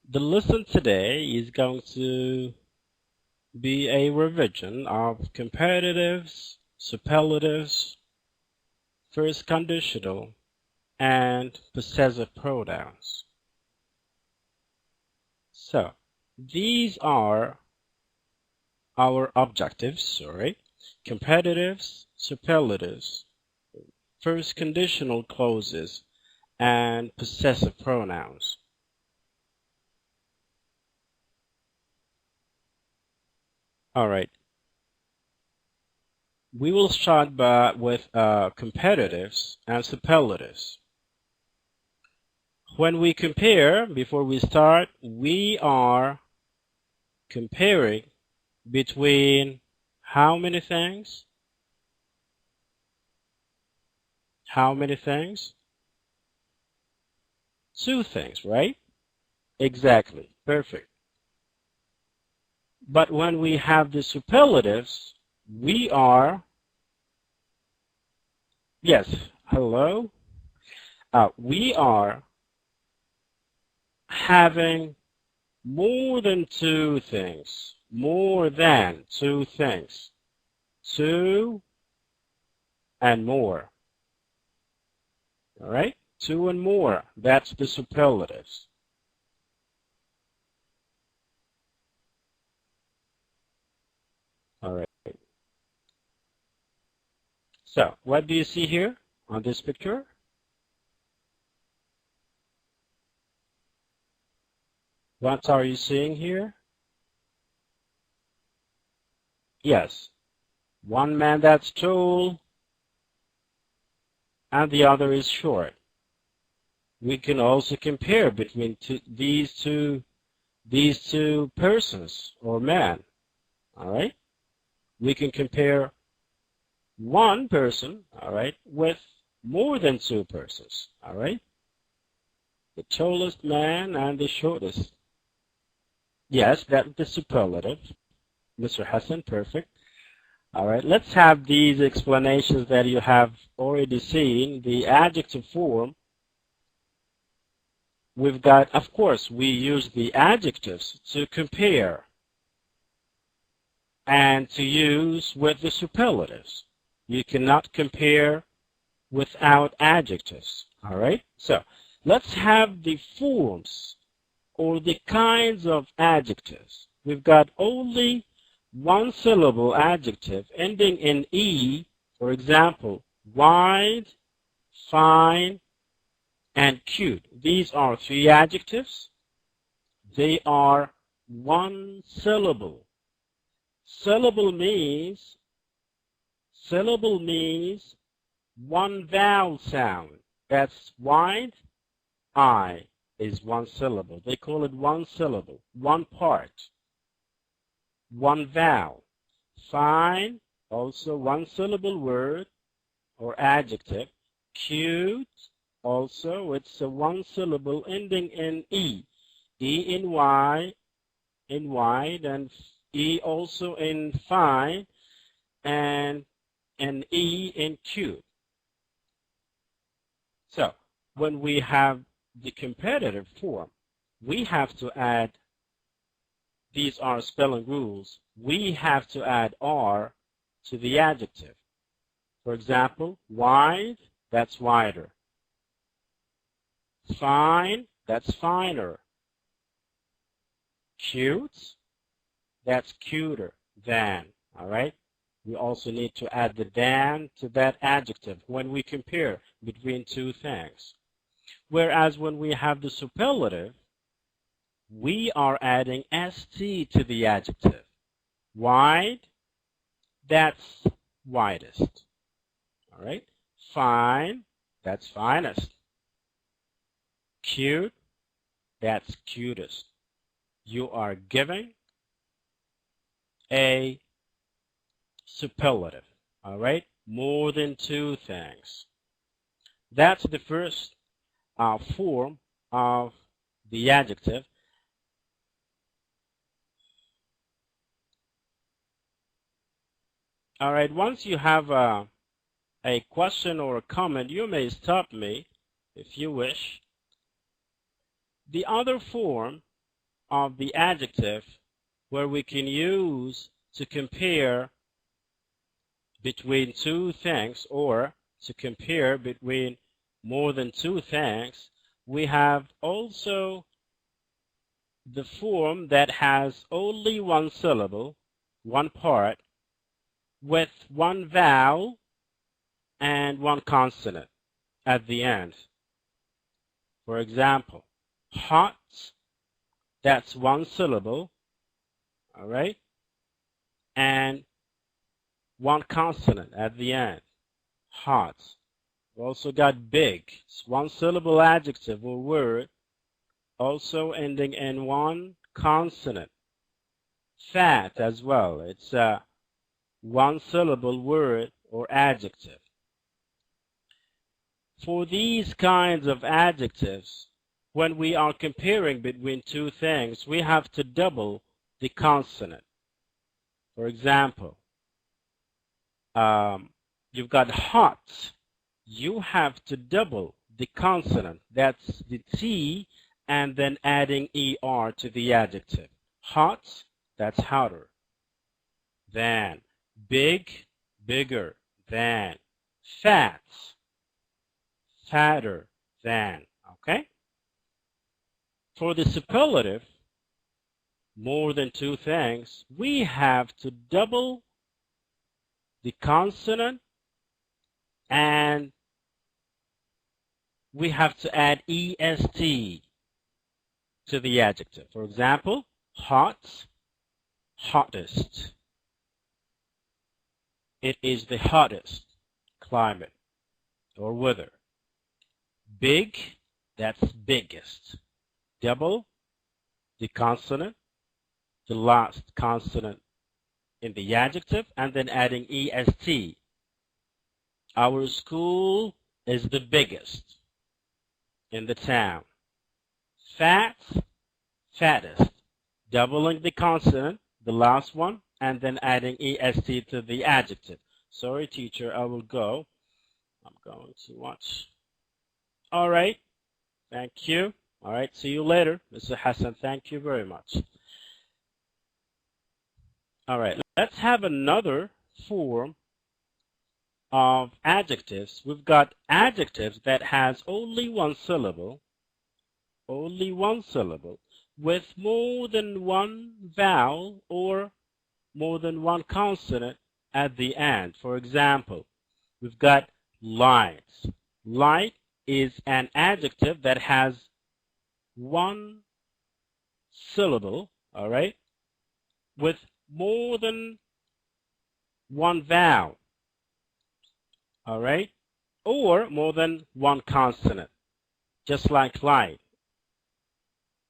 The lesson today is going to be a revision of comparatives, superlatives, first conditional, and possessive pronouns. So, these are our objectives, comparatives, superlatives, first conditional clauses, and possessive pronouns. All right. We will start with comparatives and superlatives. When we compare, before we start, we are comparing between how many things? How many things? Two things, right? Exactly. Perfect. But when we have the superlatives, we are, yes, hello? We are having more than two things, more than two things, two and more. All right? Two and more, that's the superlatives. All right. So, what do you see here on this picture? What are you seeing here? Yes, one man that's tall and the other is short. We can also compare between these two persons or men. All right? We can compare one person, all right, with more than two persons. All right? The tallest man and the shortest. Yes, that's the superlative. Mr. Hassan, perfect. All right, let's have these explanations that you have already seen. The adjective form, we've got, of course, we use the adjectives to compare and to use with the superlatives. You cannot compare without adjectives. All right, so let's have the forms or the kinds of adjectives. We've got only one syllable adjective ending in E, for example, wide, fine, and cute. These are three adjectives. They are one syllable. Syllable means one vowel sound. That's wide, I is one syllable. They call it one syllable, one part. One vowel. Fine, also one syllable word or adjective. Cute, also it's a one syllable ending in E. E in Y, in wide, and E also in fine, and an E in cute. So when we have the comparative form, we have to add, these are spelling rules, we have to add R to the adjective. For example, wide, that's wider. Fine, that's finer. Cute, that's cuter than, all right? We also need to add the than to that adjective when we compare between two things. Whereas when we have the superlative, we are adding st to the adjective. Wide, that's widest. All right? Fine, that's finest. Cute, that's cutest. You are giving a superlative. All right? More than two things. That's the first form of the adjective. All right, once you have a question or a comment, you may stop me if you wish. The other form of the adjective where we can use to compare between two things or to compare between more than two things, we have also the form that has only one syllable, one part, with one vowel and one consonant at the end. For example, hot, that's one syllable, all right, and one consonant at the end, hot. We also got big, it's one syllable adjective or word, also ending in one consonant. Fat as well, it's a one syllable word or adjective. For these kinds of adjectives, when we are comparing between two things, we have to double the consonant. For example, you've got hot. You have to double the consonant. That's the T, and then adding ER to the adjective. Hot, that's hotter. Than. Big, bigger. Than. Fat, fatter than. Okay? For the superlative, more than two things, we have to double the consonant and we have to add EST to the adjective. For example, hot, hottest. It is the hottest climate or weather. Big, that's biggest. Double the consonant, the last consonant in the adjective, and then adding EST. Our school is the biggest in the town. Fat, fattest. Doubling the consonant, the last one, and then adding EST to the adjective. Sorry, teacher, I will go. I'm going to watch. All right. Thank you. All right. See you later, Mr. Hassan. Thank you very much. All right. Let's have another form of adjectives. We've got adjectives that has only one syllable, with more than one vowel or more than one consonant at the end. For example, we've got light. Light is an adjective that has one syllable, all right, with more than one vowel, all right, or more than one consonant, just like light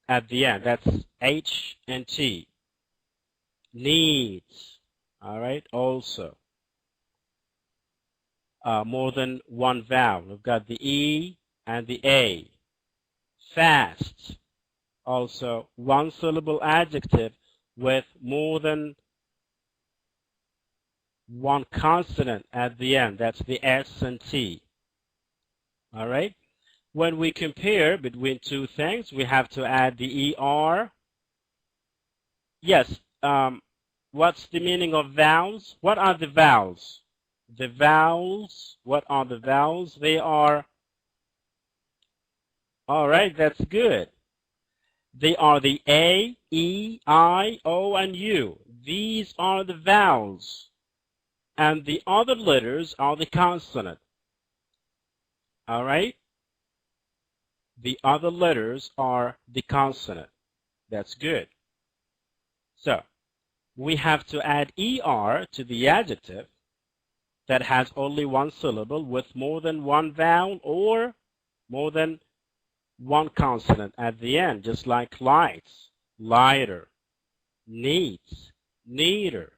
at the end. That's H and T. Needs, all right, also more than one vowel. We've got the E and the A. Fast, also one syllable adjective with more than one consonant at the end. That's the S and T. All right. When we compare between two things, we have to add the ER. Yes. What's the meaning of vowels? What are the vowels? The vowels, what are the vowels? They are, all right, that's good. They are the A, E, I, O, and U. These are the vowels. And the other letters are the consonant. All right? The other letters are the consonant. That's good. So, we have to add ER to the adjective that has only one syllable with more than one vowel or more than one consonant at the end, just like lights, lighter, neats, neater.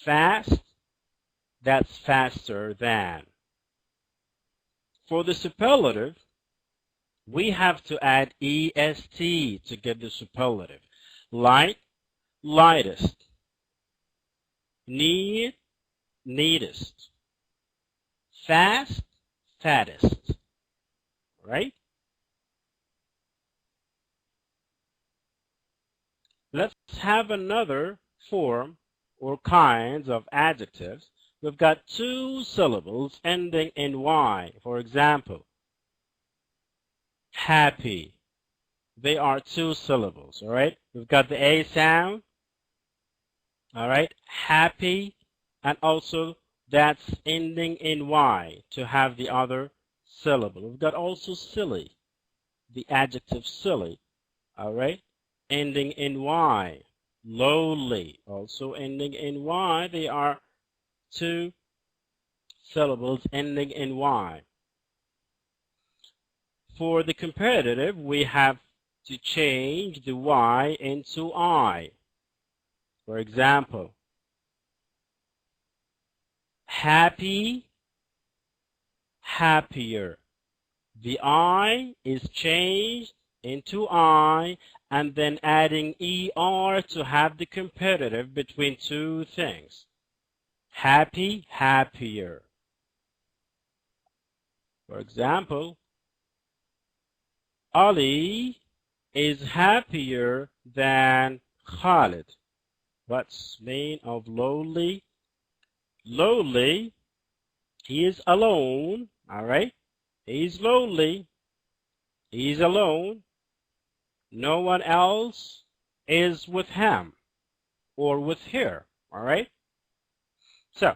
Fast, that's faster than. For the superlative, we have to add EST to get the superlative. Light, lightest. Need, neatest. fast, fattest. Right? Let's have another form or kinds of adjectives. We've got two syllables ending in Y. For example, happy. They are two syllables, all right? We've got the A sound, all right? Happy, and also that's ending in Y to have the other syllable. We've got also silly, the adjective silly, all right? Ending in Y. Lowly, also ending in Y. They are two syllables ending in Y. For the comparative, we have to change the Y into I. For example, happy, happier. The I is changed into I and then adding ER to have the comparative between two things. Happy, happier. For example, Ali is happier than Khalid. What's mean of lowly? Lowly, he is alone, all right? He's lonely. He's alone. No one else is with him or with her, all right? So,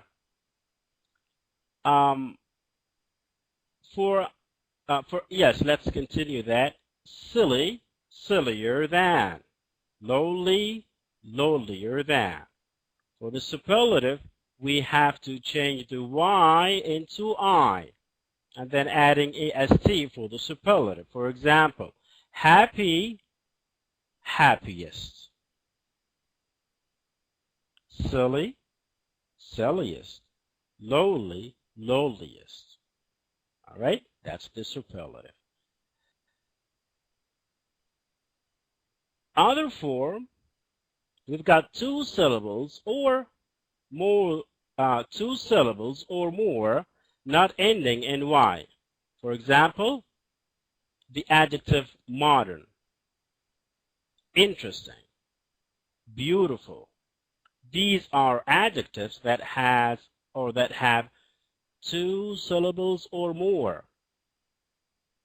yes, let's continue that. Silly, sillier than. Lowly, lowlier than. For the superlative, we have to change the Y into I and then adding AST for the superlative. For example, happy, happiest. Silly, silliest. Lowly, lowliest. All right, that's the superlative. Other form, we've got two syllables or more, two syllables or more, not ending in Y. For example, the adjective modern, interesting, beautiful. These are adjectives that have two syllables or more.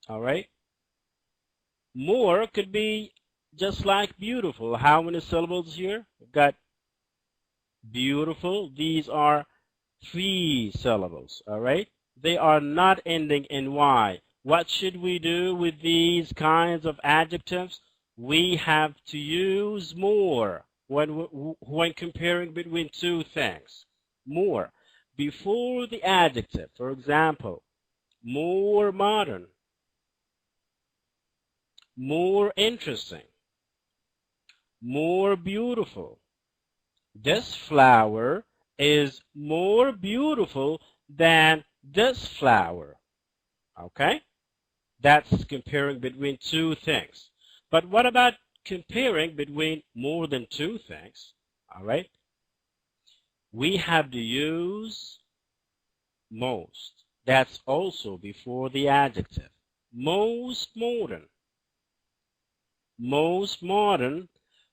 All right? More could be just like beautiful. How many syllables here? We've got beautiful. These are three syllables. All right? They are not ending in Y. What should we do with these kinds of adjectives? We have to use more when comparing between two things. More. Before the adjective, for example, more modern, more interesting, more beautiful. This flower is more beautiful than this flower. Okay? That's comparing between two things. But what about comparing between more than two things? All right? We have to use most. That's also before the adjective. Most modern. Most modern,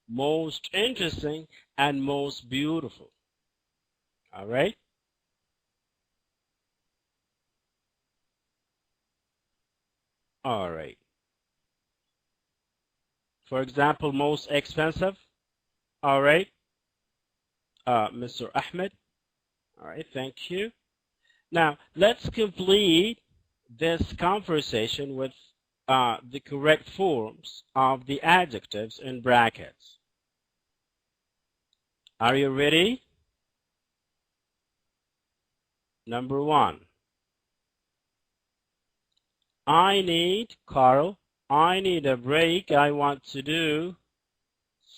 most interesting, and most beautiful. All right? All right. For example, most expensive. All right. Mr. Ahmed. All right, thank you. Now, let's complete this conversation with the correct forms of the adjectives in brackets. Are you ready? Number one. Carl, I need a break. I want to do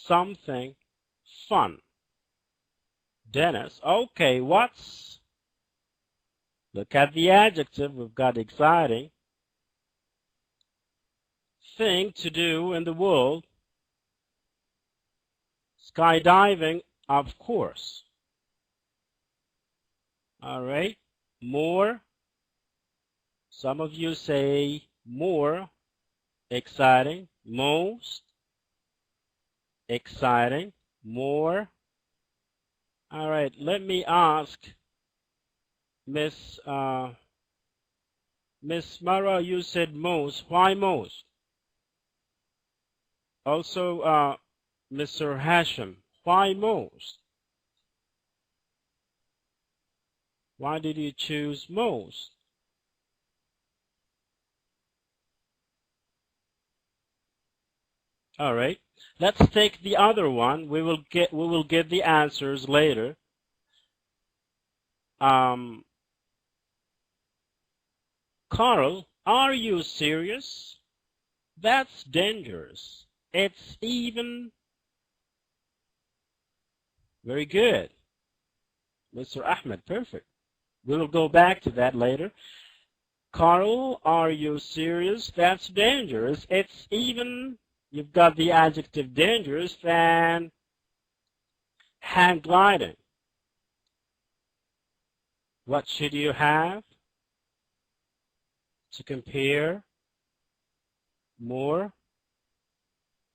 something fun. Dennis, okay, look at the adjective. We've got exciting. Thing to do in the world. Skydiving, of course. All right. More, Some of you say more exciting, most exciting, more. All right, let me ask Miss Mara, you said most. Why most? Also, Mr. Hashim, why most? Why did you choose most? All right, let's take the other one. We will get the answers later. Carl, are you serious? That's dangerous. It's even. Very good. Mr. Ahmed, perfect. We will go back to that later. Carl, are you serious? That's dangerous. It's even, you've got the adjective dangerous than hang gliding. What should you have to compare? More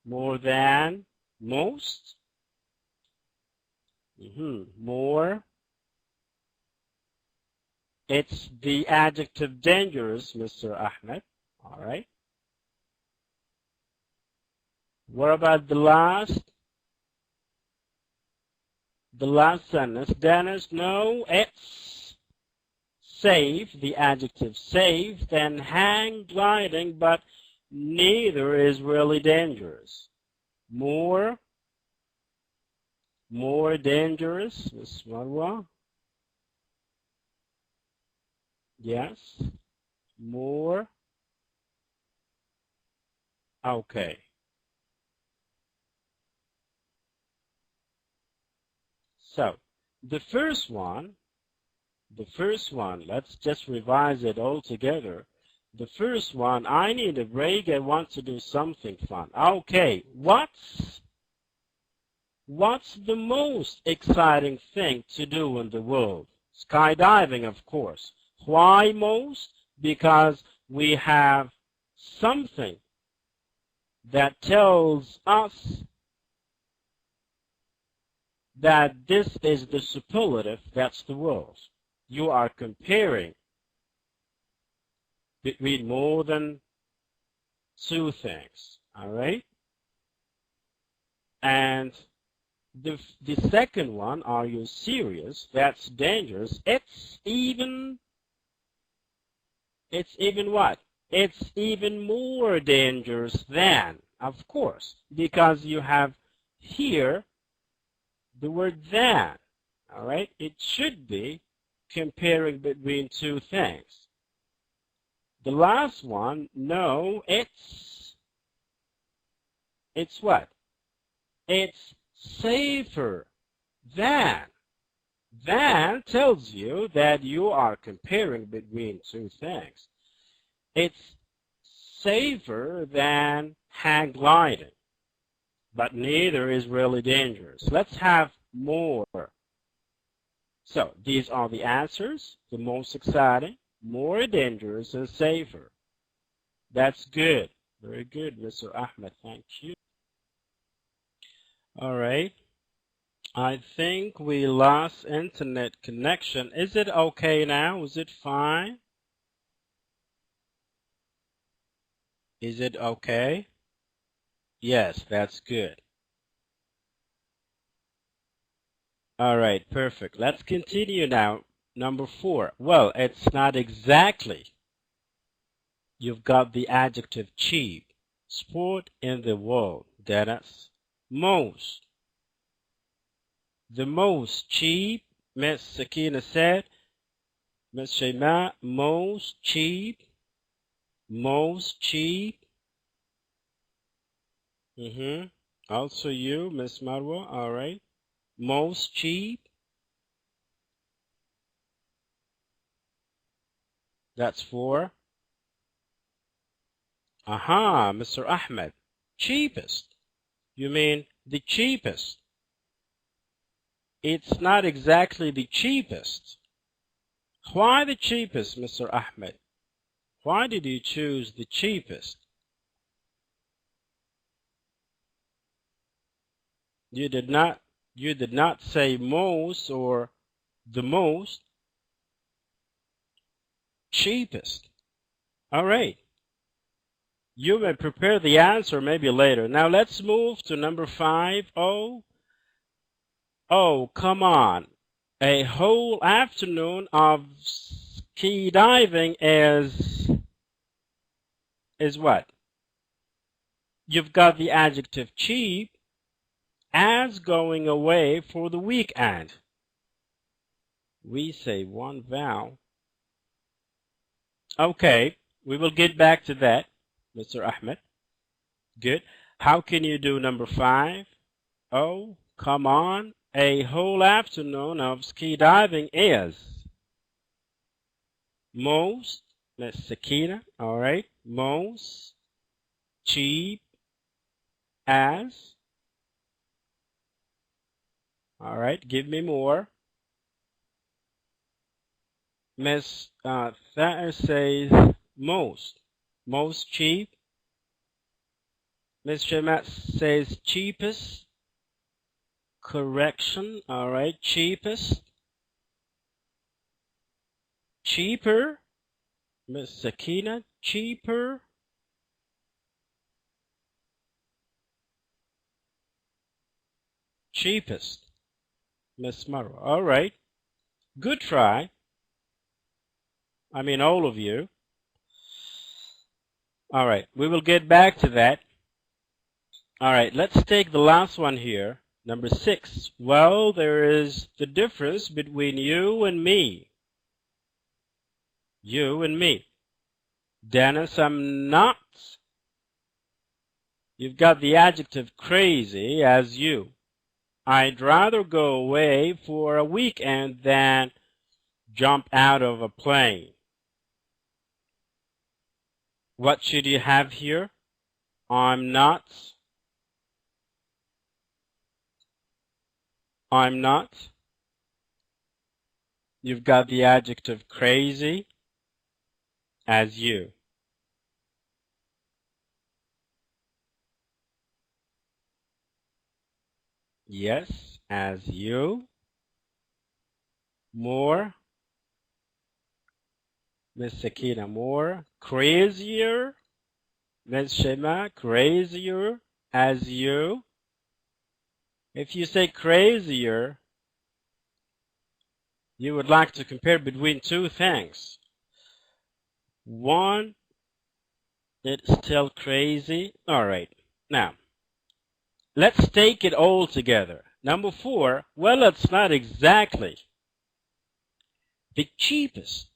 than, most? More. It's the adjective dangerous, Mr. Ahmed. All right. What about the last? The last sentence. Dennis, no, it's safe, the adjective safe, then hang gliding, but neither is really dangerous. More dangerous, Miss Marwa. Yes. More. Okay. So, the first one, let's just revise it all together. The first one, I need a break, I want to do something fun. Okay, what's the most exciting thing to do in the world? Skydiving, of course. Why most? Because we have something that tells us that this is the superlative, that's the world. You are comparing between more than two things, all right? And the second one, are you serious? That's dangerous. It's even what? It's even more dangerous than, of course, because you have here the word than, all right? It should be comparing between two things. The last one, no, it's what? It's safer than. Than tells you that you are comparing between two things. It's safer than hang gliding, but neither is really dangerous. Let's have more. So these are the answers. The most exciting, more dangerous, and safer. That's good. Very good, Mr. Ahmed. Thank you. All right. I think we lost internet connection. Is it okay now? Is it fine? Is it okay? Yes, that's good. All right, perfect. Let's continue now. Number 4. Well, it's not exactly. You've got the adjective cheap. Sport in the world. That's most. The most cheap, Miss Sakina said. Miss Shayma, most cheap. Most cheap. Also you, Miss Marwa, all right. Most cheap. That's 4. Aha, Mr. Ahmed. Cheapest. You mean the cheapest. It's not exactly the cheapest. Why the cheapest, Mr. Ahmed? Why did you choose the cheapest? You did not say most or the most. Cheapest. All right. You may prepare the answer maybe later. Now let's move to number 5. Oh, come on. A whole afternoon of ski diving is what? You've got the adjective cheap as going away for the weekend. We say one vowel. Okay, we will get back to that, Mr. Ahmed. Good. How can you do number 5? Oh, come on. A whole afternoon of ski diving is most, Miss Sakina, all right, most cheap as, all right, give me more. Miss Thayer says most cheap. Miss Shamat says cheapest. Correction, all right, cheapest. Cheaper. Miss Sakina, cheaper. Cheapest. Miss Marwa, all right. Good try. I mean, all of you. All right, we will get back to that. All right, let's take the last one here. Number 6. Well, there is the difference between you and me. You and me. Dennis, I'm not. You've got the adjective crazy as you. I'd rather go away for a weekend than jump out of a plane. What should you have here? I'm not. I'm not. You've got the adjective crazy as you. Yes, as you. More. Miss Sakina, more. Crazier. Miss Shema, crazier as you. If you say crazier, you would like to compare between two things. One, it's still crazy. All right. Now, let's take it all together. Number 4, well, it's not exactly the cheapest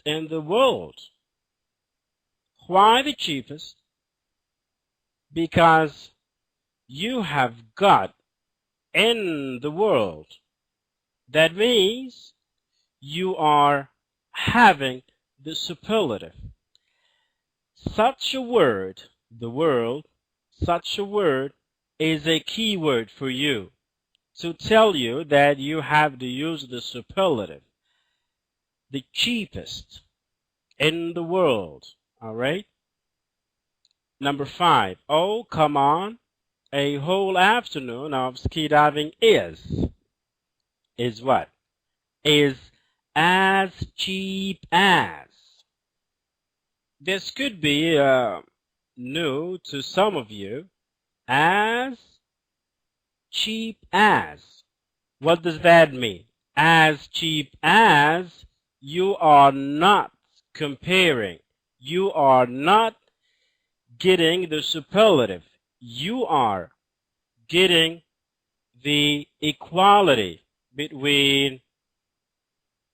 in the world. Why the cheapest? Because you have got in the world. That means you are having the superlative. Such a word, the world, such a word is a key word for you to tell you that you have to use the superlative. The cheapest in the world, all right? Number 5, oh, come on. A whole afternoon of ski diving is what? Is as cheap as. This could be new to some of you. As cheap as. What does that mean? As cheap as, you are not comparing. You are not getting the superlative. You are getting the equality between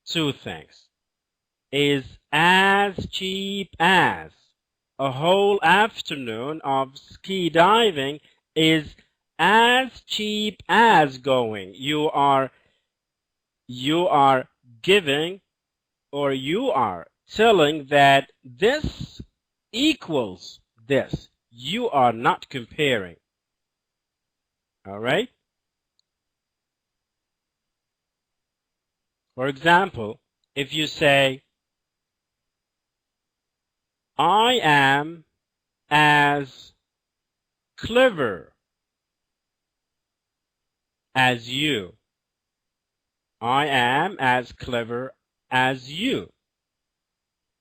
two things. Is as cheap as. A whole afternoon of ski diving is as cheap as going. You are giving, or you are telling that this equals this. You are not comparing. All right? For example, if you say, I am as clever as you. I am as clever as you.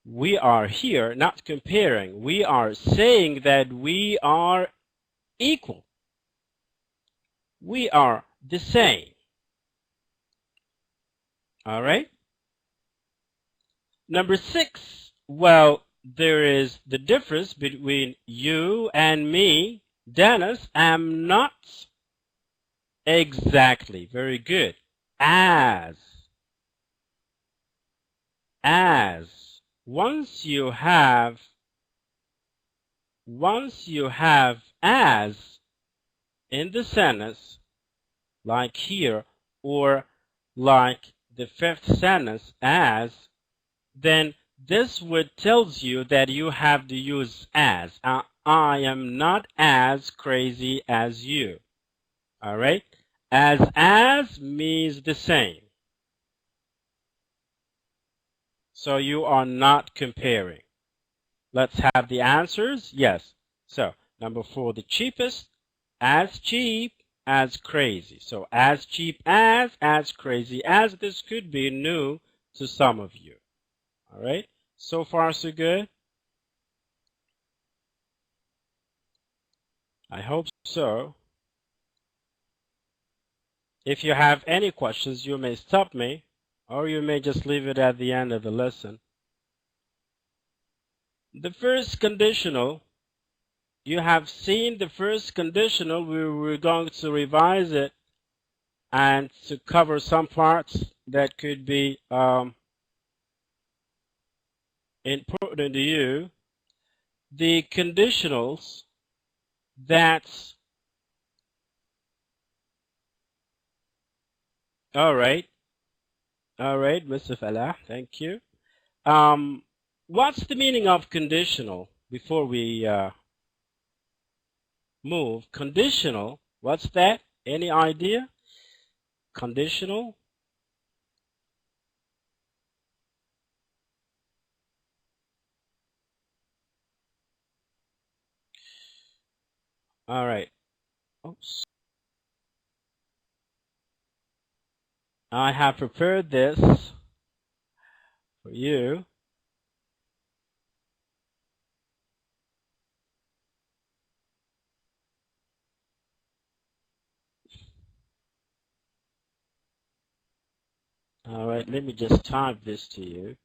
We are here not comparing. We are saying that we are equal. We are the same. All right? Number 6. Well, there is the difference between you and me. Dennis, I'm not exactly. Very good. As. Once you have as in the sentence, like here, or like the 5th sentence, as, then this word tells you that you have to use as. I am not as crazy as you. All right? As means the same. So you are not comparing. Let's have the answers. Yes. So number 4, the cheapest, as cheap, as crazy. So as cheap as crazy as. This could be new to some of you. All right. So far, so good. I hope so. If you have any questions, you may stop me, or you may just leave it at the end of the lesson. The first conditional, you have seen the first conditional. We're going to revise it and to cover some parts that could be important to you. The conditionals, that's all right, Mr. Falah, thank you. What's the meaning of conditional before we move? Conditional, what's that? Any idea? Conditional? All right. Oops. I have prepared this for you. All right, let me just type this to you.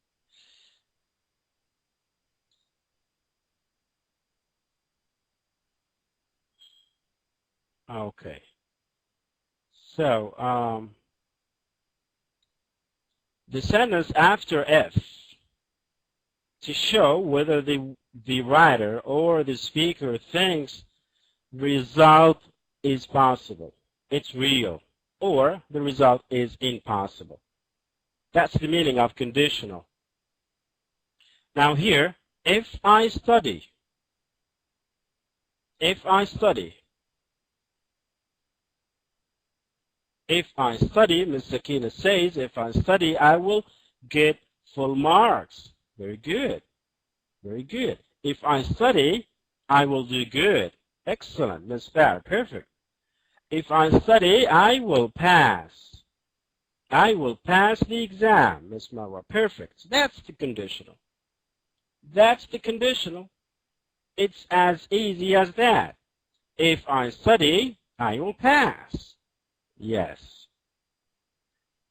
Okay. So, the sentence after F, to show whether the writer or the speaker thinks the result is possible, it's real, or the result is impossible. That's the meaning of conditional. Now here, if I study, Mr. Kina says, if I study, I will get full marks. Very good. Very good. If I study, I will do good. Excellent, Ms. Farr. Perfect. If I study, I will pass. I will pass the exam, Ms. Marwa. Perfect. So that's the conditional. That's the conditional. It's as easy as that. If I study, I will pass. Yes.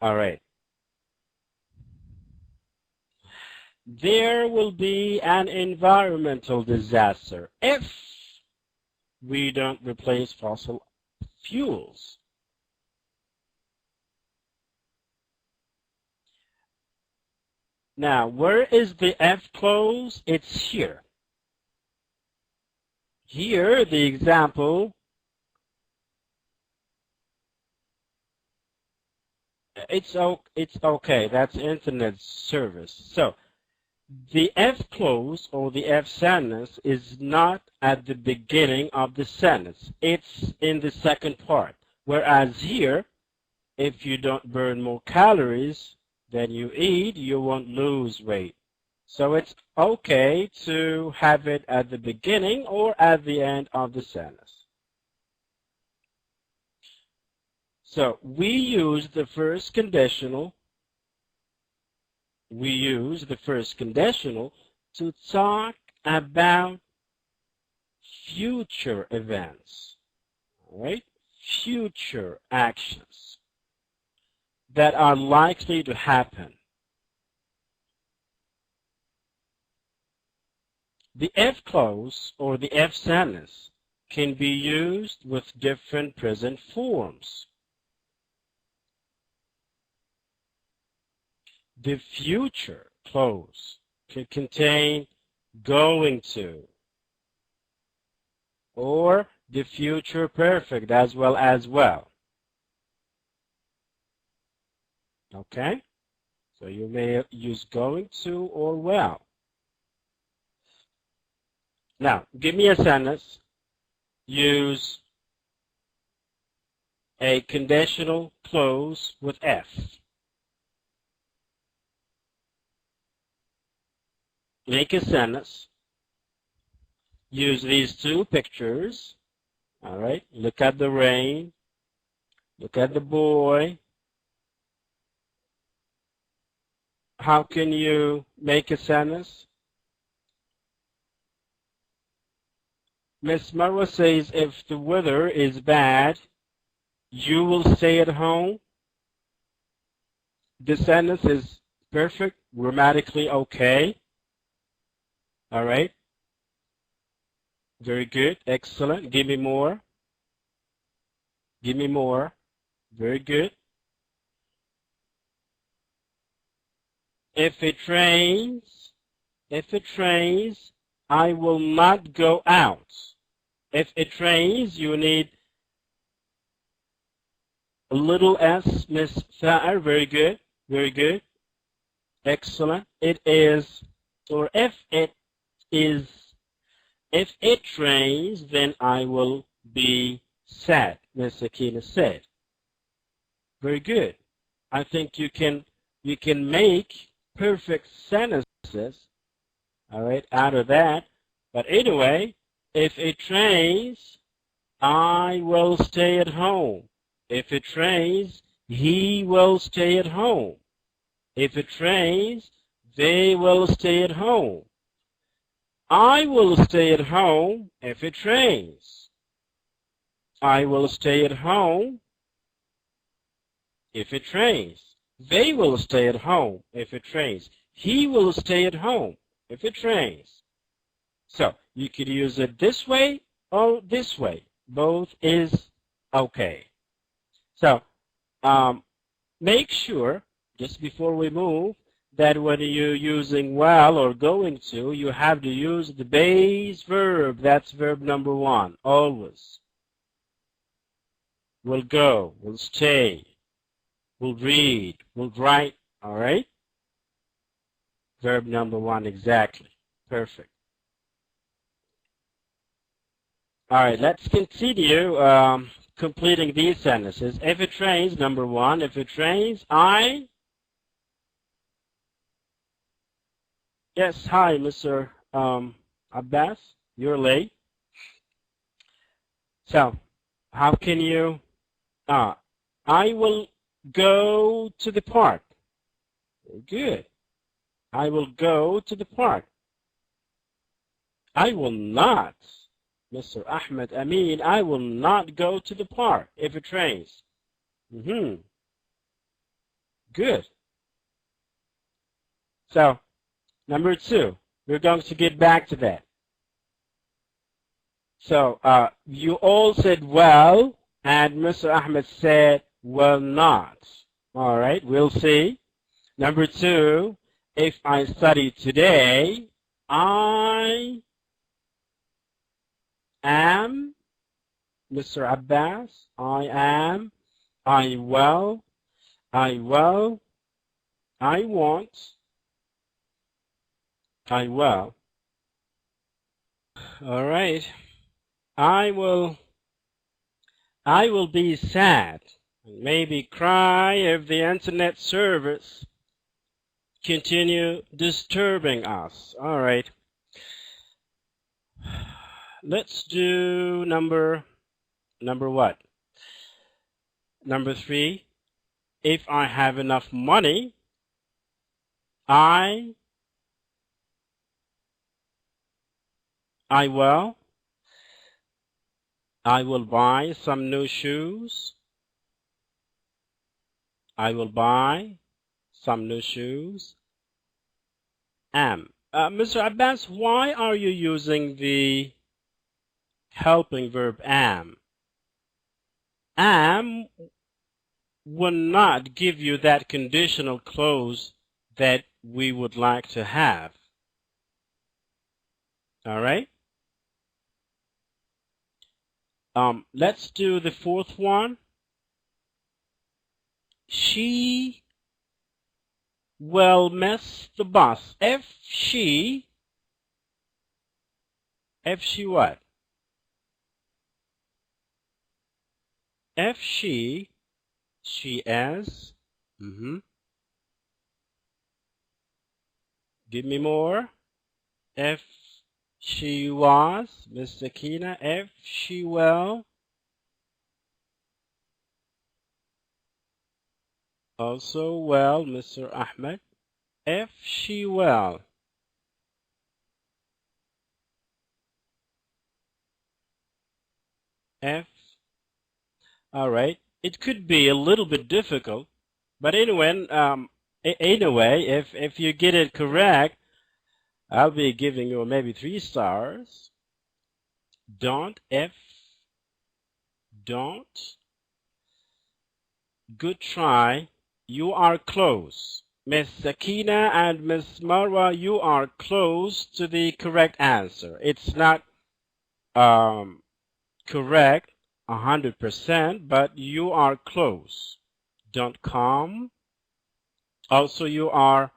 All right. There will be an environmental disaster if we don't replace fossil fuels. Now, where is the F clause? It's here. Here, the example, it's okay. That's internet service. So, the F clause or the F sentence is not at the beginning of the sentence. It's in the second part. Whereas here, if you don't burn more calories than you eat, you won't lose weight. So it's okay to have it at the beginning or at the end of the sentence. So we use the first conditional. We use the first conditional to talk about future events, all right? Future actions that are likely to happen. The if clause or the if sentence can be used with different present forms. The future clause can contain going to, or the future perfect as well. Okay? So you may use going to or well. Now, give me a sentence. Use a conditional clause with if. Make a sentence. Use these two pictures. All right. Look at the rain. Look at the boy. How can you make a sentence? Miss Marwa says if the weather is bad, you will stay at home. The sentence is perfect, grammatically okay. All right. Very good. Excellent. Give me more. Give me more. Very good. If it rains, I will not go out. If it rains, you need a little s, Miss Tha'ar. Very good. Very good. Excellent. It is, or if it rains, then I will be sad, Miss Akina said. Very good. I think you can make perfect sentences, all right, out of that. But anyway, if it rains, I will stay at home. If it rains, he will stay at home. If it rains, they will stay at home. I will stay at home if it rains. I will stay at home if it rains. They will stay at home if it rains. He will stay at home if it rains. So you could use it this way or this way. Both is okay. So make sure, just before we move, that when you're using will or going to, you have to use the base verb. That's verb number 1, always. Will go, will stay, will read, will write, all right? Verb number 1, exactly. Perfect. All right, let's continue completing these sentences. If it rains, number 1, if it rains, Yes, hi, Mr. Abbas. You're late. So, how can you... I will go to the park. Very good. I will go to the park. I will not, Mr. Ahmed Amin, I will not go to the park if it rains. Good. So, number 2, we're going to get back to that. So, you all said well, and Mr. Ahmed said will not. All right, we'll see. Number 2, if I study today, I am, Mr. Abbas, I am, I will, I want, I will. All right. I will be sad and maybe cry if the internet service continue disturbing us. All right. Let's do number what? Number 3. If I have enough money, I will buy some new shoes. I will buy some new shoes. Mr. Abbas, why are you using the helping verb am? Am will not give you that conditional clause that we would like to have. All right? Let's do the 4th one. She will miss the bus. If she what? If she is. Give me more. If she was, Miss Sakina. If she will. Also well, Mr. Ahmed. If she will. If. All right. It could be a little bit difficult, but anyway, if you get it correct, I'll be giving you maybe 3 stars. Don't. Good try. You are close. Miss Sakina and Miss Marwa, you are close to the correct answer. It's not correct 100%, but you are close. Don't come. Also, you are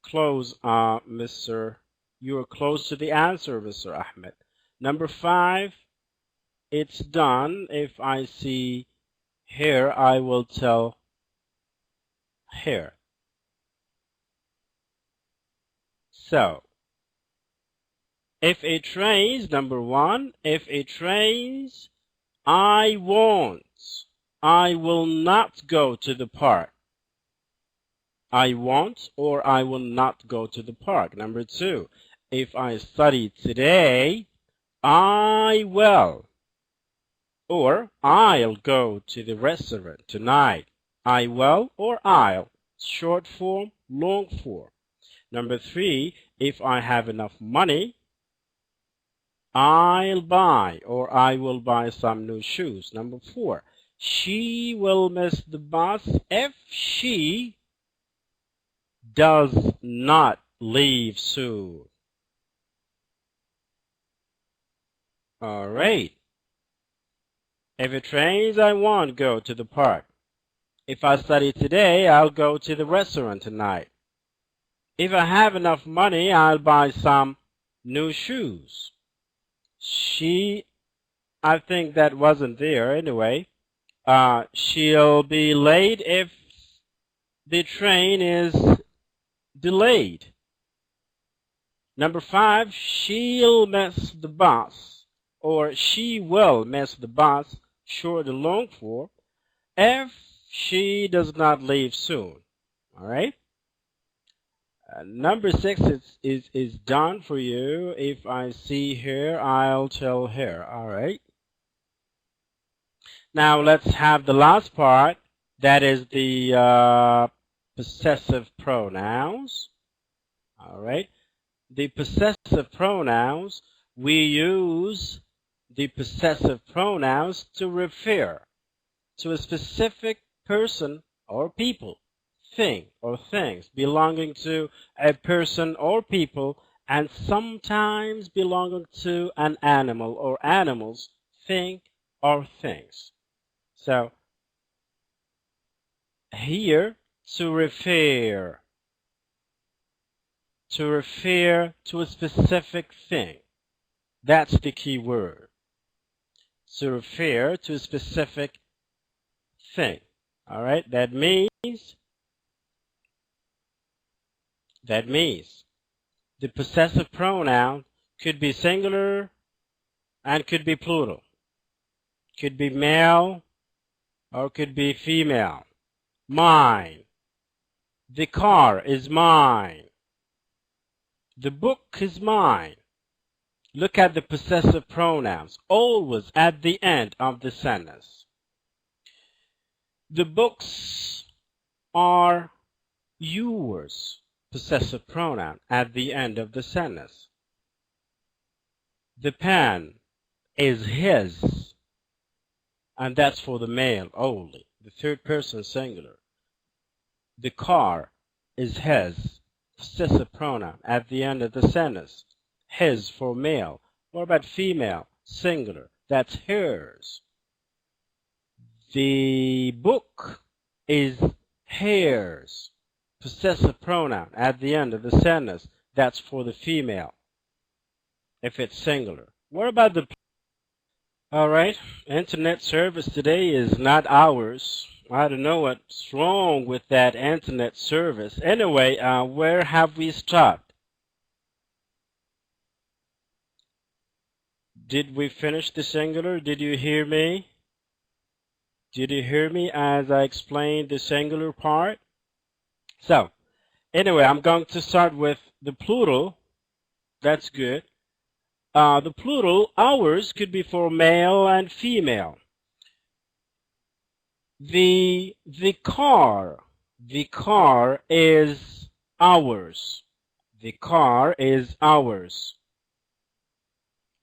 close, you are close to the answer, Mr. Ahmed. Number 5, it's done. If I see here, I will tell here. So, if it rains, number 1, if it rains, I will not go to the park. I won't or I will not go to the park. Number 2, if I study today, I will or I'll go to the restaurant tonight. I will or I'll. Short form, long form. Number 3, if I have enough money, I'll buy or I will buy some new shoes. Number 4, she will miss the bus if she does not leave soon. All right. If it rains, I won't go to the park. If I study today, I'll go to the restaurant tonight. If I have enough money, I'll buy some new shoes. I think that wasn't there anyway. She'll be late if the train is delayed. Number 5, she'll miss the bus or she will miss the bus, short and long form, if she does not leave soon. All right. Number 6 is done for you. If I see her, I'll tell her. All right. Now let's have the last part. That is the possessive pronouns. All right. The possessive pronouns, we use the possessive pronouns to refer to a specific person or people, thing or things belonging to a person or people, and sometimes belonging to an animal or animals, thing or things. So here, to refer to a specific thing. That's the key word. To refer to a specific thing. All right, that means That means the possessive pronoun could be singular and could be plural. Could be male or could be female. Mine. The car is mine. The book is mine. Look at the possessive pronouns, always at the end of the sentence. The books are yours. Possessive pronoun at the end of the sentence. The pen is his, and that's for the male only, the third person singular. The car is his, possessive pronoun at the end of the sentence. His for male. What about female? Singular. That's hers. The book is hers. Possessive pronoun at the end of the sentence. That's for the female if it's singular. What about the... Alright, internet service today is not ours. I don't know what's wrong with that internet service. Anyway, where have we stopped? Did we finish the singular? Did you hear me? Did you hear me as I explained the singular part? So, anyway, I'm going to start with the plural. That's good. The plural, ours, could be for male and female. The car is ours. The car is ours.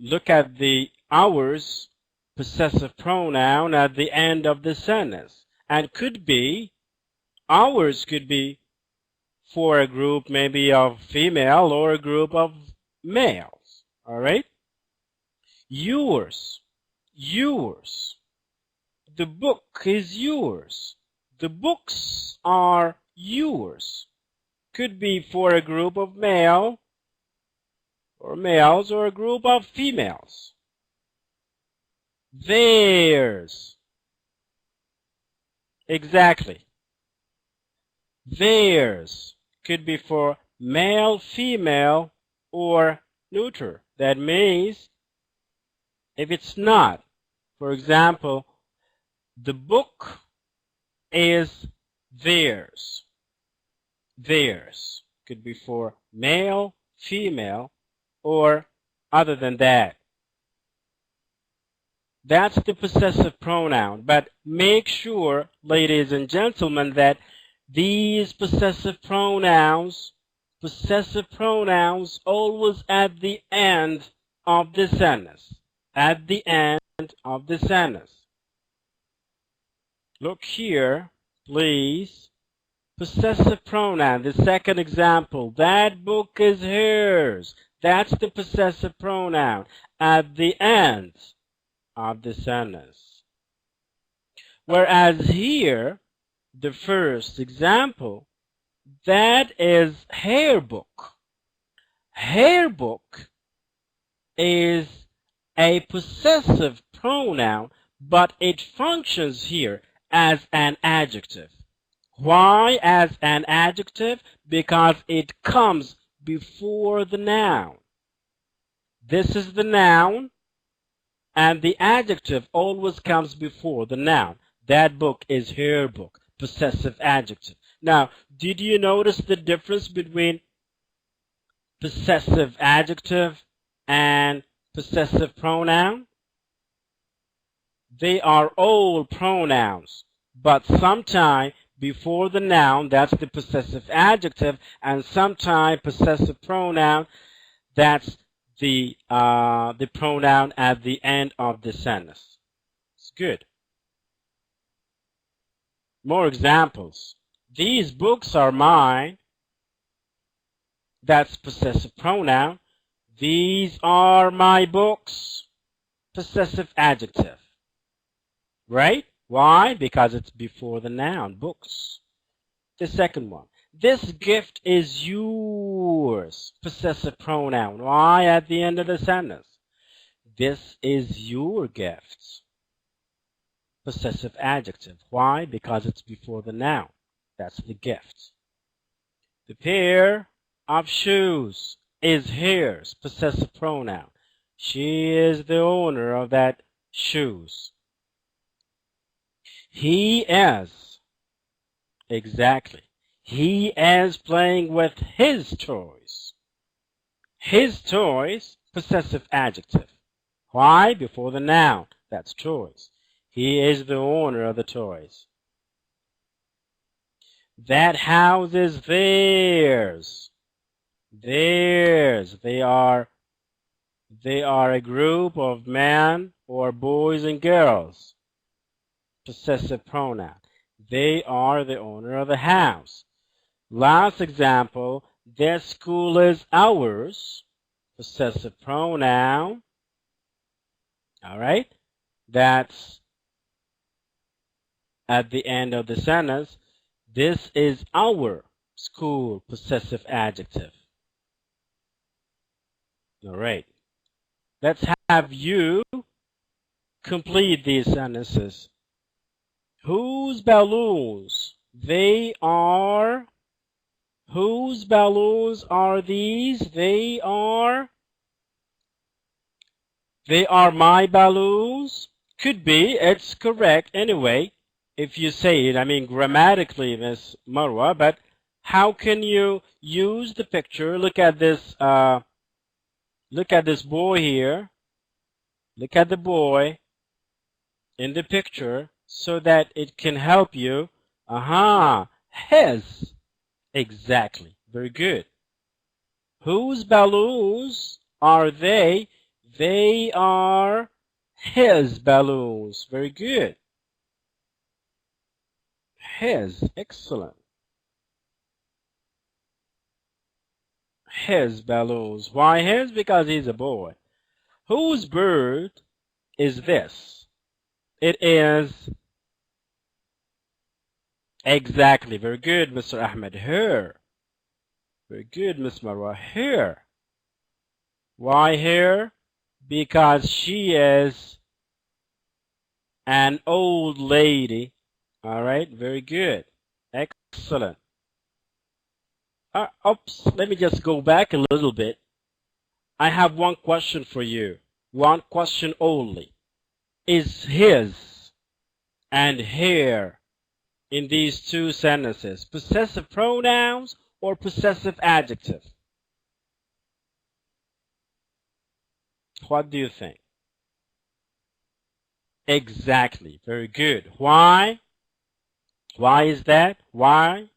Look at the ours possessive pronoun at the end of the sentence. And could be, ours could be for a group maybe of female or a group of males. Alright? Yours. Yours. The book is yours. The books are yours. Could be for a group of male or males or a group of females. Theirs. Exactly. Theirs could be for male, female, or neuter. That means if it's not, for example, the book is theirs. Theirs could be for male, female, or other than that. That's the possessive pronoun. But make sure, ladies and gentlemen, that these possessive pronouns always at the end of the sentence. At the end of the sentence. Look here, please. Possessive pronoun, the second example. That book is hers. That's the possessive pronoun at the end of the sentence. Whereas here, the first example, that is her book. Her book is a possessive pronoun, but it functions here as an adjective. Why as an adjective? Because it comes before the noun. This is the noun, and the adjective always comes before the noun. That book is her book, possessive adjective. Now, did you notice the difference between possessive adjective and possessive pronoun? They are all pronouns, but sometime before the noun, that's the possessive adjective, and sometime possessive pronoun, that's the pronoun at the end of the sentence. It's good. More examples. These books are mine. That's possessive pronoun. These are my books. Possessive adjective. Right? Why? Because it's before the noun, books. The second one. This gift is yours. Possessive pronoun. Why at the end of the sentence? This is your gift. Possessive adjective. Why? Because it's before the noun. That's the gift. The pair of shoes is hers, possessive pronoun. She is the owner of that shoes. He is, exactly. He is playing with his toys. His toys, possessive adjective. Why? Before the noun. That's toys. He is the owner of the toys. That house is theirs. Theirs. They are a group of men or boys and girls. Possessive pronoun. They are the owner of the house. Last example, this school is ours. Possessive pronoun. All right? That's at the end of the sentence. This is our school, possessive adjective. All right. Let's have you complete these sentences. Whose balloons? They are. Whose balloons are these? They are my balloons. Could be. It's correct anyway. If you say it, I mean grammatically, Miss Marwa, but how can you use the picture? Look at this boy here. Look at the boy in the picture so that it can help you. His. Exactly. Very good. Whose balloons are they? They are his balloons. Very good. His. Excellent. His balloons. Why his? Because he's a boy. Whose bird is this? It is. Exactly. Very good, Mr. Ahmed. Her. Very good, Miss Marwa. Her. Why her? Because she is an old lady. All right. Very good. Excellent. Oops. Let me just go back a little bit. I have one question for you. One question only. Is his and her in these two sentences possessive pronouns or possessive adjective? What do you think? Exactly. Very good. Why? Why is that? Why?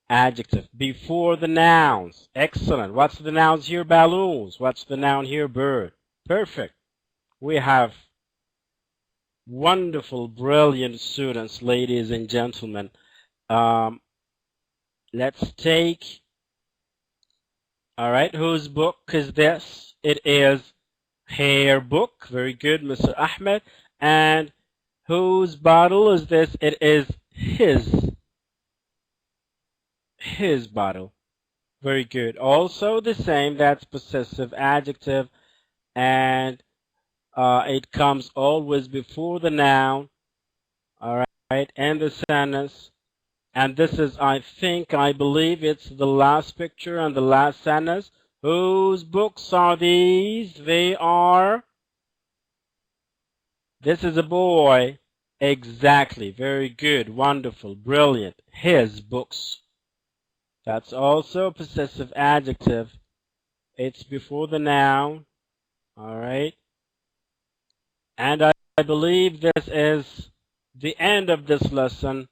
Adjective. Before the nouns. Excellent. What's the nouns here? Balloons. What's the noun here? Bird. Perfect. We have wonderful, brilliant students, ladies and gentlemen. Let's take, all right, whose book is this? It is her book. Very good, Mr. Ahmed. And whose bottle is this? It is his bottle. Very good. Also the same, that's possessive adjective, and it comes always before the noun, all right, and the sentence. And this is, I believe it's the last picture and the last sentence. Whose books are these? They are. This is a boy. Exactly. Very good. Wonderful. Brilliant. His books. That's also possessive adjective. It's before the noun. All right. And I believe this is the end of this lesson.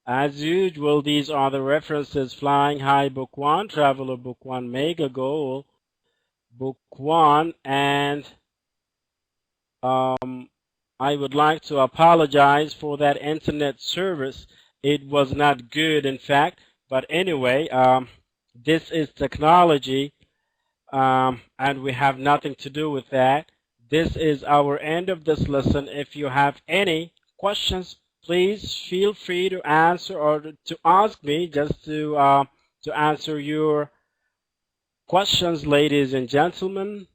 As usual, these are the references: Flying High Book 1, Traveler Book 1, Mega Goal Book 1, and I would like to apologize for that internet service. It was not good, in fact, but anyway, this is technology, and we have nothing to do with that. This is our end of this lesson. If you have any questions, please feel free to answer or to ask me, just to answer your questions, ladies and gentlemen.